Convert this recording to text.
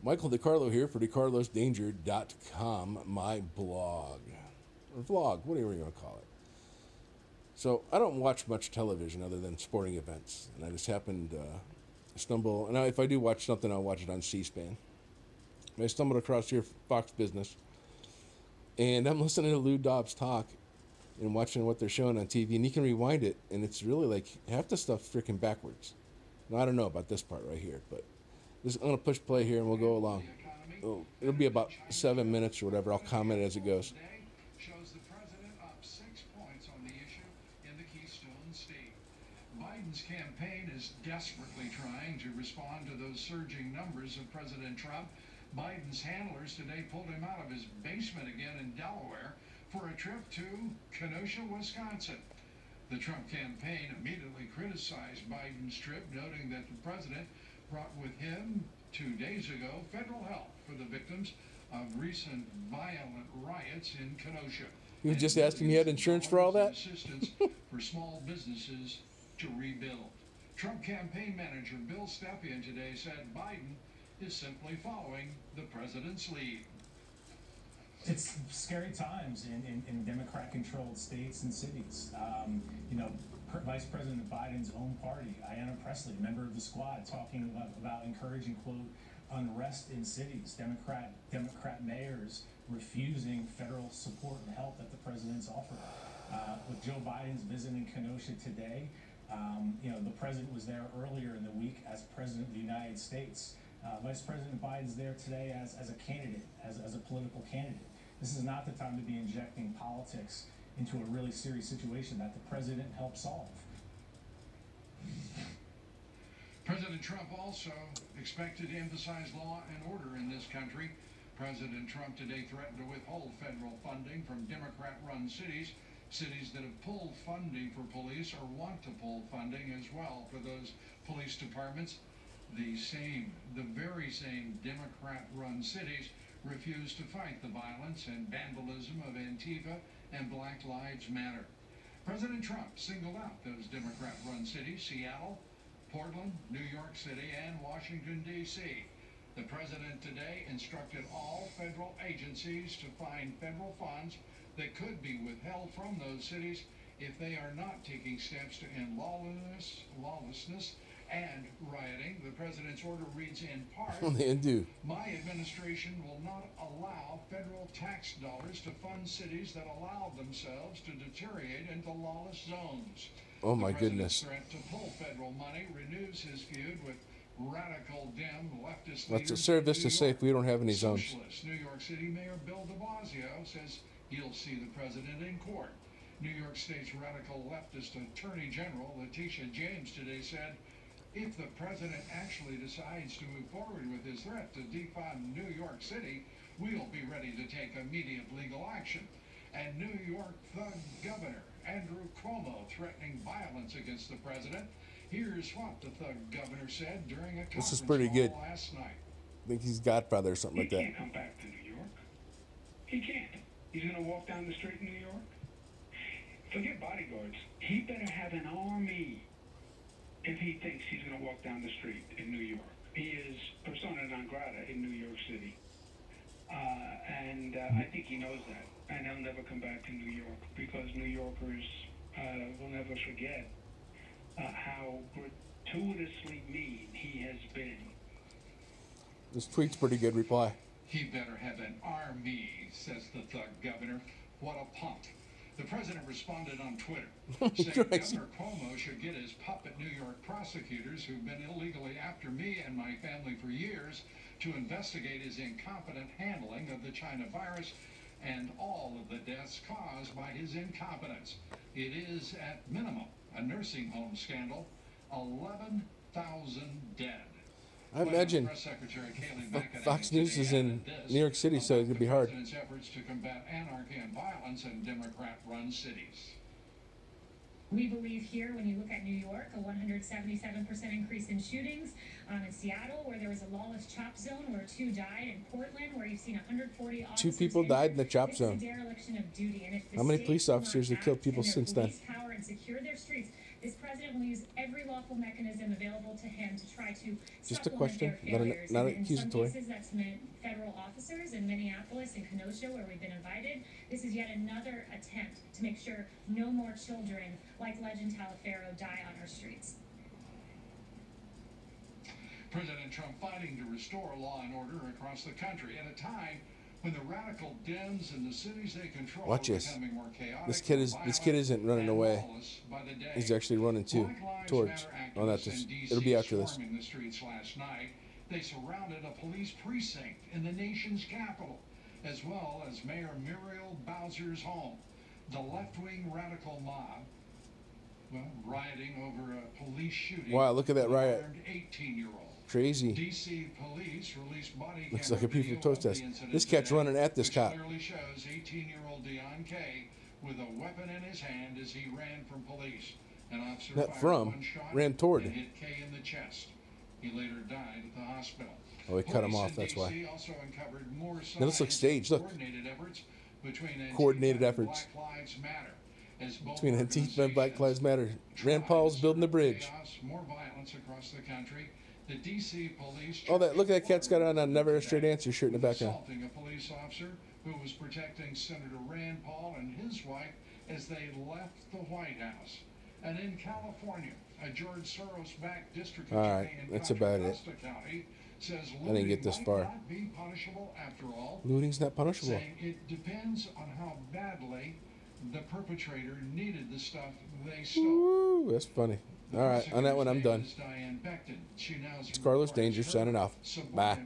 Michael DeCarlo here for DeCarlosDanger.com, my blog. Or vlog, whatever you want to call it. So, I don't watch much television other than sporting events. And I just happened to stumble, and if I do watch something, I'll watch it on C-SPAN. I stumbled across your Fox Business, and I'm listening to Lou Dobbs talk and watching what they're showing on TV, and you can rewind it, and it's really like half the stuff freaking backwards. Now, I don't know about this part right here, but I'm going to push play here and we'll go along. Oh, it'll be about 7 minutes or whatever. I'll comment as it goes. Shows the president up 6 points on the issue in the Keystone State. Biden's campaign is desperately trying to respond to those surging numbers of President Trump. Biden's handlers today pulled him out of his basement again in Delaware for a trip to Kenosha, Wisconsin. The Trump campaign immediately criticized Biden's trip, noting that the president brought with him 2 days ago federal help for the victims of recent violent riots in Kenosha. You were just asking me, had insurance for all that? Assistance for small businesses to rebuild. Trump campaign manager Bill Stepien today said Biden is simply following the president's lead. It's scary times in Democrat-controlled states and cities. Vice President Biden's own party, Ayanna Pressley, member of the squad, talking about encouraging, quote, unrest in cities. Democrat mayors refusing federal support and help that the president's offered. With Joe Biden's visiting Kenosha today, the president was there earlier in the week as president of the United States. Vice President Biden's there today as a candidate, as a political candidate. This is not the time to be injecting politics into a really serious situation that the president helped solve. President Trump also expected to emphasize law and order in this country. President Trump today threatened to withhold federal funding from Democrat-run cities that have pulled funding for police or want to pull funding as well for those police departments. The very same Democrat-run cities refuse to fight the violence and vandalism of Antifa and Black Lives Matter. President Trump singled out those Democrat-run cities: Seattle, Portland, New York City, and Washington, D.C. The president today instructed all federal agencies to find federal funds that could be withheld from those cities if they are not taking steps to end lawlessness and rioting. The president's order reads in part, my administration will not allow federal tax dollars to fund cities that allow themselves to deteriorate into lawless zones. Oh my goodness. The president's threat to pull federal money renews his feud with radical Dem leftist Let's leaders. serve this to say if we don't have any zones. Socialist New York City Mayor Bill de Blasio says he'll see the president in court. New York State's radical leftist Attorney General Letitia James today said, if the president actually decides to move forward with his threat to defund New York City, we'll be ready to take immediate legal action. And New York thug governor Andrew Cuomo threatening violence against the president. Here's what the thug governor said during a conference call last night. I think he's Godfather or something like that. He can't come back to New York. He can't. He's going to walk down the street in New York. Forget bodyguards. He better have an army if he thinks he's going to walk down the street in New York. He is persona non grata in New York City. I think he knows that. And he'll never come back to New York because New Yorkers will never forget how gratuitously mean he has been. This tweet's pretty good reply. He better have an army, says the thug governor. What a punk. The president responded on Twitter, saying Governor Cuomo should get his puppet New York prosecutors who've been illegally after me and my family for years to investigate his incompetent handling of the China virus and all of the deaths caused by his incompetence. It is, at minimum, a nursing home scandal. 11,000 dead. I imagine Fox News is in New York City, so it could be hard. President's efforts to combat anarchy and violence in Democrat-run cities. We believe here, when you look at New York, a 177% increase in shootings. In Seattle, where there was a lawless chop zone where 2 died. In Portland, where you've seen 140 officers. 2 people died in the chop zone. Dereliction of duty. And if how many police officers have killed people since then? Power and secure their streets, This president will use every lawful mechanism available to him to try to Just a supplement question, their failures. not And in some accusatory. cases, that's meant federal officers in Minneapolis and Kenosha, where we've been invited. This is yet another attempt to make sure no more children like Legend Taliaferro die on our streets. President Trump fighting to restore law and order across the country at a time when the radical Dems in the cities they control Watch are this. becoming more chaotic, This kid isn't running and away. lawless by the day. He's actually running too, Black Lives towards. Matter Oh, not activists this. in DC It'll be after this. swarming the streets last night. They surrounded a police precinct in the nation's capital, as well as Mayor Muriel Bowser's home. The left-wing radical mob, well, rioting over a police shooting. Wow, look at that of an riot. armed 18-year-old. Crazy. DC police released body Looks camera like a people video protest. of the incident This cat's today, running at this which cop. clearly shows 18-year-old Deon Kay with a weapon in his hand as he ran from police. An officer Not fired from, one shot ran toward. and hit Kay in the chest. He later died at the hospital. Oh, he cut him Police off, in that's why. DC also uncovered more Now this looks signs staged, of look. Coordinated efforts between Antifa Coordinated and efforts. Black Lives Matter. As both Between Antifa and Black Lives Matter. try Rand Paul's to building the stir bridge. chaos, more violence across the country. The DC police. Oh, that look at that cat's got on a Never a Straight Answer shirt in the background. Assaulting a police officer who was protecting Senator Rand Paul and his wife as they left the White House. And in California, a George Soros-backed district All right, attorney in that's Contra about it. Costa County says I didn't get this looting far. might not be punishable after all, Looting's not punishable. saying it depends on how badly the perpetrator needed the stuff they stole. Woo, that's funny. All right, on that one, I'm done. It's Carlos Danger signing off. Bye.